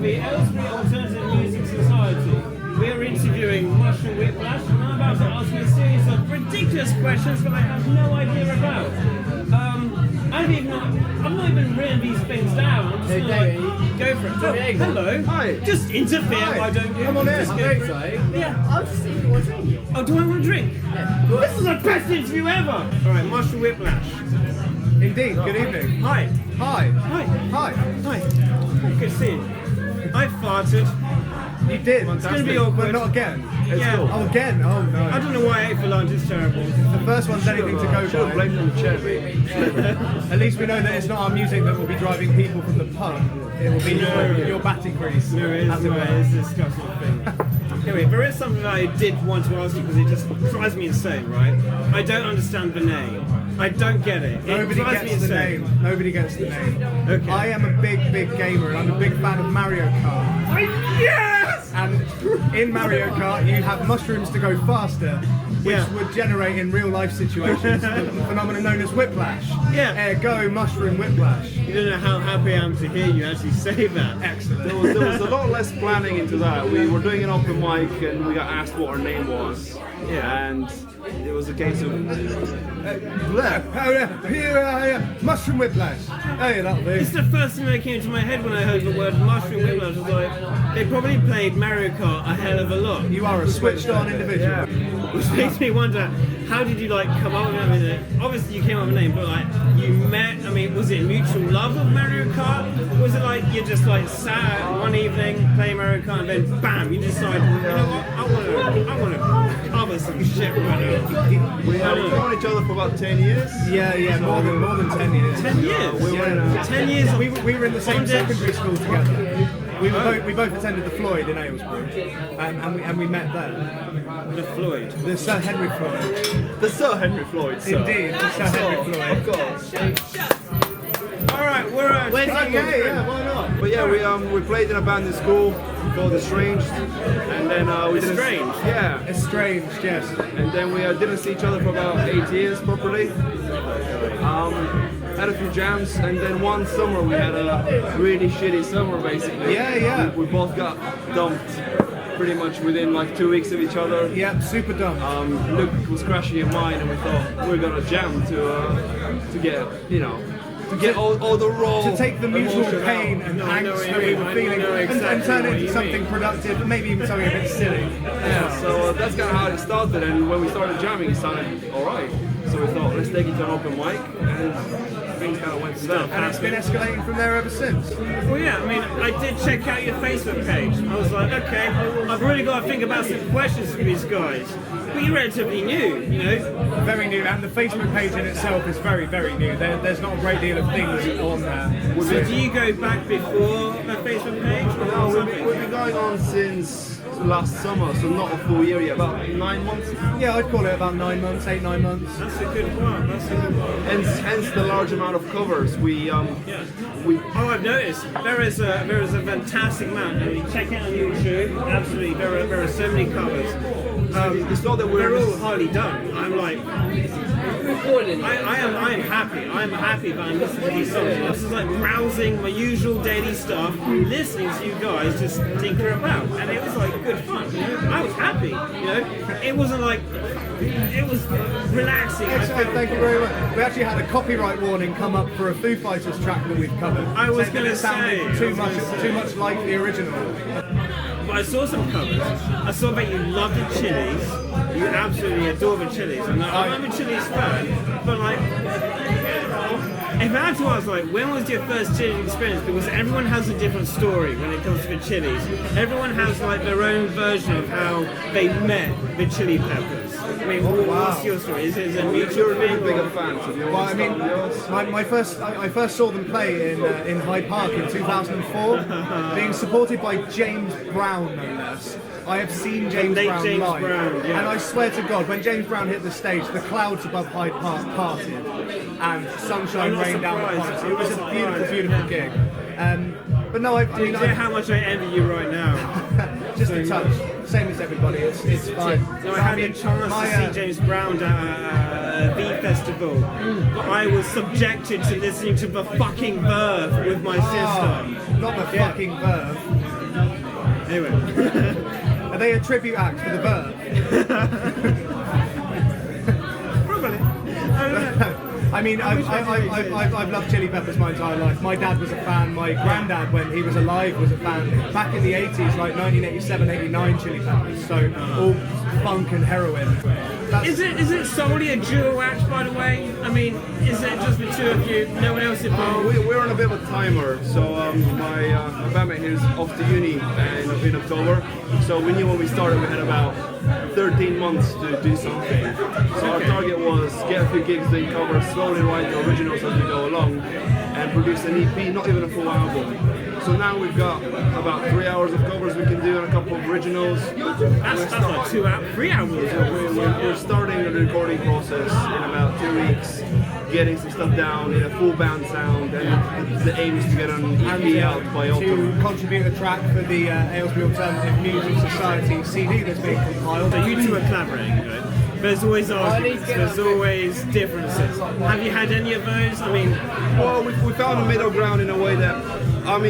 the Aylesbury Alternative Music Society. We are interviewing Mushroom Whiplash, and I'm about to ask you a series of ridiculous questions that I have no idea about. I've not even written these things down. I'm just gonna go for it. Oh, hello. Hi. Just interfere. Hi. Why don't you? Come on in. Just I'm go very for it. excited. Yeah. I'll just see if you want to drink. Oh, do I want a drink? Yeah. This is the best interview ever. All right, Mushroom Whiplash. Indeed. Good evening. Hi. Hi. Hi. Hi. Hi. Good to see you. I farted. You did. It's going to be awkward. But not again. Yeah. Cool. Oh, again? Oh, no. I don't know why I ate for lunch. It's terrible. The first one's anything to go by. Blame on the chair, mate. At least we know that it's not our music that will be driving people from the pub. It will be your batting grease. No, it is. as it were. It's a disgusting thing. Anyway, there is something that I did want to ask you because it just drives me insane, right? I don't understand the name. I don't get it. Nobody drives me gets the insane. name. Nobody gets the name. Okay. I am a big gamer and I'm a big fan of Mario Kart. Yes! And in Mario Kart, you have mushrooms to go faster, which Yeah. would generate in real life situations the phenomenon known as whiplash. Yeah. Ergo, mushroom whiplash. You don't know how happy I am to hear you actually say that. Excellent. There was a lot less planning into that. We were doing an open mic and we got asked what our name was. Yeah. And it was a case of Mushroom whiplash. Hey, that'll It's do. the first thing that came to my head when I heard the word Mushroom Whiplash. I was like, they probably played Mario Kart a hell of a lot. You are a switched on individual. yeah. Which makes me wonder, how did you like come up with it? Obviously you came up with a name, but like you met, I mean, was it mutual love of Mario Kart? Was it like you just like sat one evening playing Mario Kart and then bam, you decide, you know what, I wanna cover some shit right now. We have known each other for about 10 years. Yeah, more than 10 years. 10 years? We were in a, 10 years of We were in the same bondage. secondary school together. We both attended the Floyd in Aylesbury, and we met there. The Floyd. The Sir Henry Floyd. the Sir Henry Floyd, sir. Indeed, the Sir Henry Floyd. Of course. Alright, we're Yeah, why not? But yeah, we played in a band in school called Estranged, and then we didn't. Estranged? Yeah. Estranged, yes. And then we didn't see each other for about 8 years properly. Had a few jams, and then one summer we had a really shitty summer basically. Yeah. We both got dumped pretty much within like 2 weeks of each other. Yeah, super dumb. Luke was crashing in mine, and we thought we're gonna jam to get to get all the raw To take the mutual emotion out. pain and No, I know angst what that you we mean. were I feeling know and exactly turn it what into you something mean. productive, but maybe even something a bit silly. Yeah, so that's kind of how it started, and when we started jamming, it sounded alright. So we thought, let's take it to an open mic, and things kind of went to that. And it's been escalating from there ever since. Well, yeah, I mean, I did check out your Facebook page. I was like, okay, I've really got to think about some questions for these guys. But you're relatively new, you know? Very new, and the Facebook page in itself is very new. There's not a great deal of things on there. So do you go back before the Facebook page? Or No, something? we've been going on since last summer, so not a full year yet, about 9 months. Yeah, I'd call it about 9 months, 8-9 months. That's a good one, that's a good one. Hence the large amount of covers. Oh, I've noticed there is a fantastic amount. I mean, check it out on YouTube. Absolutely, there are so many covers. It's not that we're They're all highly done. I'm like, I am happy. I'm happy that I'm listening to these songs. This is like browsing my usual daily stuff, listening to you guys just tinker about, and it was like good fun. You know? I was happy. You know, it wasn't like it was relaxing. I Excellent, felt- thank you very much. We actually had a copyright warning come up for a Foo Fighters track that we've covered. I was saying that gonna it sounded say. too much like the original. But I saw some covers. I saw that you love the Chili's. You absolutely adore the Chili's. And I'm a Chili's fan, but like, if I had to ask, like, when was your first Chili's experience? Because everyone has a different story when it comes to the Chili's. Everyone has like their own version of how they met the Chili Peppers. I mean, what's your story? Is it a mutual You're a thing? really bigger fan, so you Well, I mean, I first saw them play in Hyde Park in 2004, being supported by James Brown, no less. I have seen James Late Brown James live, Brown, yeah. and I swear to God, when James Brown hit the stage, the clouds above Hyde Park parted, and sunshine I'm not rained down surprised. upon us. I'm It was not a beautiful, surprised. beautiful gig. But no, I Do you mean, know how much I envy you right now? Just a touch. Same as everybody. It's fine. No, I had a chance to see James Brown at a V festival. I was subjected to listening to the fucking Verve with my sister. Not the fucking Verve. Anyway. Are they a tribute act for the Verve? Probably. I mean, I've loved Chili Peppers my entire life. My dad was a fan. My granddad, when he was alive, was a fan. Back in the 80s, like 1987, 89 Chili Peppers. So all funk and heroin. Is it solely a duo act, by the way? I mean, is it just the two of you, no one else involved? We're on a bit of a timer, so my bandmate here is off to uni in October. So we knew when we started we had about 13 months to do something. So our target was get a few gigs, then cover, slowly write the originals as we go along, and produce an EP, not even a full album. So now we've got about 3 hours of covers we can do and a couple of originals. That's like 3 hours. We're starting the recording process in about 2 weeks, getting some stuff down in a full band sound, and the aim is to get an EP out by autumn. To contribute a track for the Aylesbury Alternative Music Society CD that's being compiled. So you two are collaborating, right? There's always arguments, there's always differences. Have you had any of those? I mean, well, we found a middle ground in a way that I'm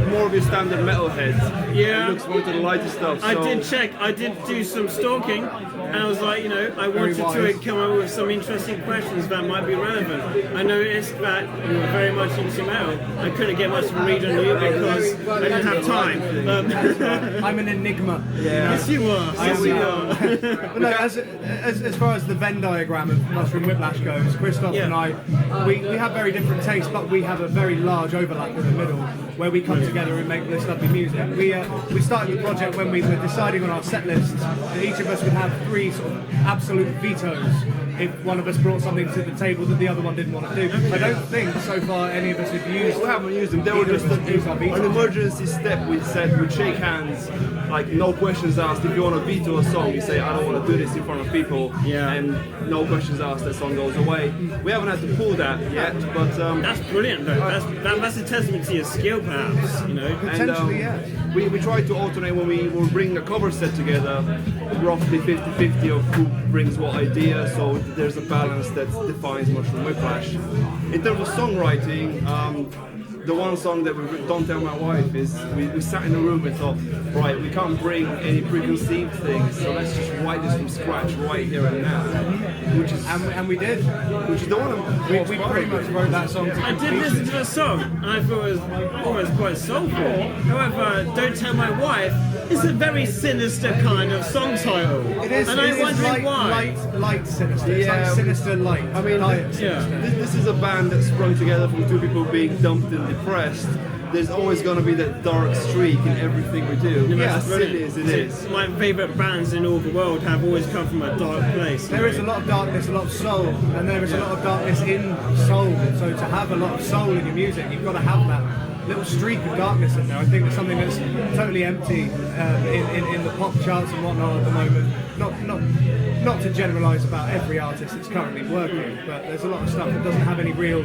more of your standard metalhead. Yeah. Looks more to the lighter stuff. I did check, I did do some stalking, and I was like, I wanted to come up with some interesting questions that might be relevant. I noticed that you were very much into metal. I couldn't get much of a read on you because I didn't have time. I'm an enigma. Yeah. Yes, you are. Yes, you are. But no, as far as the Venn diagram of Mushroom Whiplash goes, Christoph and I, we have very different tastes, but we have a very large overlap in the middle where we come together and make this lovely music. We started the project when we were deciding on our set lists that each of us would have 3 sort of absolute vetoes if one of us brought something to the table that the other one didn't want to do. I don't think so far any of us have used. We haven't used them. They were just an emergency step. We said we'd shake hands, like no questions asked. If you want to veto a song, you say I don't want to do this in front of people, and no questions asked. That song goes away. We haven't had to pull that yet, but that's brilliant. Though. That's a testament to your skill, perhaps. Potentially, yeah. We try to alternate when we will bring a cover set together, roughly 50-50 of who brings what idea, so there's a balance that defines Mushroom Whiplash. In terms of songwriting, the one song that we've Don't Tell My Wife is, we sat in a room and thought, right, we can't bring any preconceived things, so let's just write this from scratch right here and now. Which is, and we did. Which is the one we pretty much wrote that song to I did listen to the song, and I thought it was almost quite soulful. However, Don't Tell My Wife is a very sinister kind of song title. It is, and I'm wondering why. Light sinister. It's like sinister light. I mean, this is a band that sprung together from 2 people being dumped and depressed. There's always going to be that dark streak in everything we do. As silly as it is. My favourite bands in all the world have always come from a dark place. There is a lot of darkness, a lot of soul, and there is a lot of darkness in soul. So to have a lot of soul in your music, you've got to have that little streak of darkness in there. I think it's something that's totally empty in the pop charts and whatnot at the moment. Not to generalise about every artist that's currently working, but there's a lot of stuff that doesn't have any real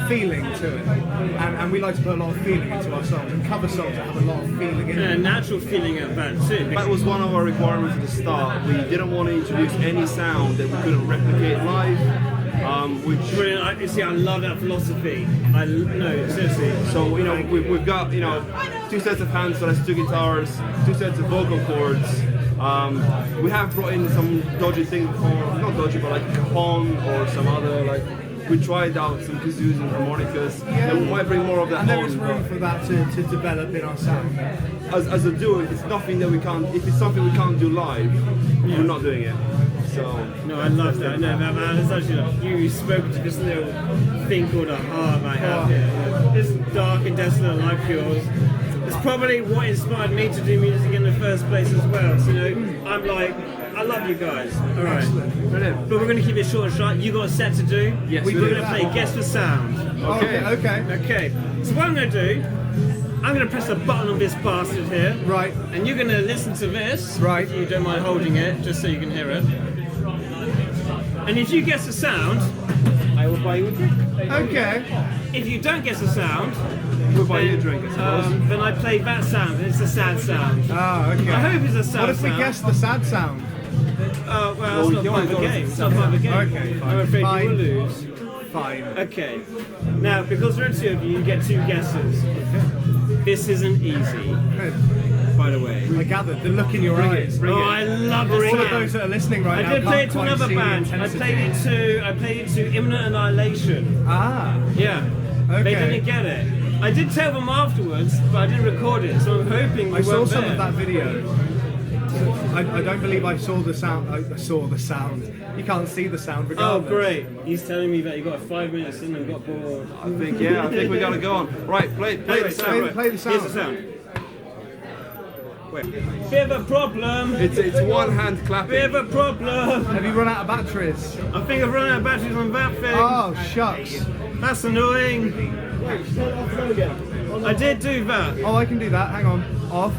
feeling to it, and we like to put a lot of feeling into our songs and cover songs that have a lot of feeling in them. Natural feeling at that too. That was one of our requirements at the start. We didn't want to introduce any sound that we couldn't replicate live. Brilliant. I love that philosophy. Seriously. So we've got 2 sets of hands, so that's 2 guitars, 2 sets of vocal cords. We have brought in some dodgy things before, not dodgy, but like cajon or some other we tried out some kazoos and harmonicas, and we might bring more of that and there is room for that to develop in our sound. As a duo, it's nothing that we can't. If it's something we can't do live, we're not doing it. So no, I love that. No, man, it's actually you spoke to this little thing called a heart I have here. This dark and desolate life yours. It's probably what inspired me to do music in the first place as well. So I'm like, I love you guys. All right, brilliant. But we're going to keep it short and sharp. You got a set to do. Yes, we're going to play Guess the Sound. Okay. So what I'm going to do, I'm going to press a button on this bastard here. Right. And you're going to listen to this. Right. If you don't mind holding it, just so you can hear it. And if you guess the sound, I will buy you a drink. Okay. If you don't guess the sound, We'll buy you a drink, I suppose. then I play that sound, and it's a sad sound. Ah, okay. I hope it's a sad What if we sound. guess the sad sound? Oh, well, Well, that's you not part of the might game. go It's not part of the game. Okay, fine. I'm afraid Fine. you will lose. Fine. Okay. Now, because there are two of you, you get two guesses. This isn't easy, by the way. I gathered the look in your eyes. Oh, I love the All of sound. those that are listening right now I did play can't it to quite another see the band. I intensity. played it to Imminent Annihilation. Ah, Yeah. They Okay. didn't get it. I did tell them afterwards, but I didn't record it, so I'm hoping you I saw weren't some there. of that video. I don't believe I saw the sound. I saw the sound. You can't see the sound Oh, regardless. great. He's telling me that you got 5 minutes in and got bored. I think we gotta go on. Right, play the sound. Play the sound. Here's the sound. Wait. Bit of a problem. It's one hand Bit clapping. of a problem. Have you run out of batteries? I think I've run out of batteries on that thing. Oh, shucks. That's annoying. I did do that. Oh, I can do that. Hang on. Off.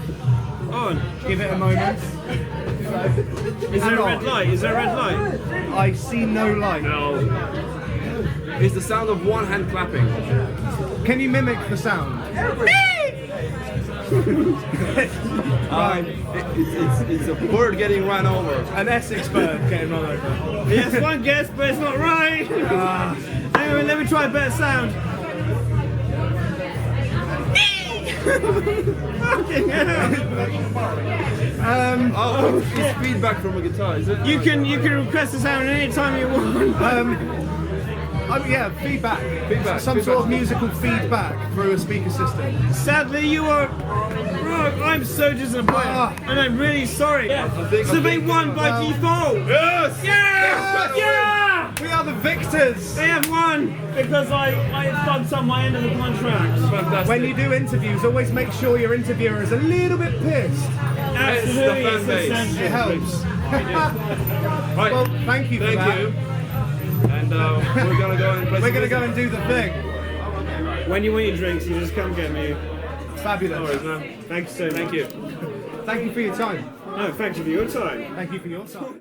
On. Give it a moment. Is there a Hang red on. light? Is there a red light? I see no light. It's the sound of one hand clapping. Can you mimic the sound? Right. It's a bird getting run over. An Essex bird getting run over. Yes, one guess, but it's not right. Anyway, let me try a better sound. Fucking hell. Oh, it's feedback from a guitar, is it? You can request the sound any time you want. Yeah, feedback. Feedback, Some feedback. sort of musical feedback through a speaker system. Sadly, you are wrong. I'm so disappointed, Ah. and I'm really sorry. think- So they won by well- default. Yes! Yeah! Yeah! We are the victors! They have won because I fucked up my end of the contract. Fantastic. When you do interviews, always make sure your interviewer is a little bit pissed. Absolutely, fan it's base. It essential. helps. Right. Well, thank you for Thank that. you. And we're gonna go and play. We're some going to go music. and do the thing. When you want your drinks, you just come get me. Fabulous. No worries, man. Thank you so much. Thank you. Thank you for your time. No, thank you for your time. Thank you for your time.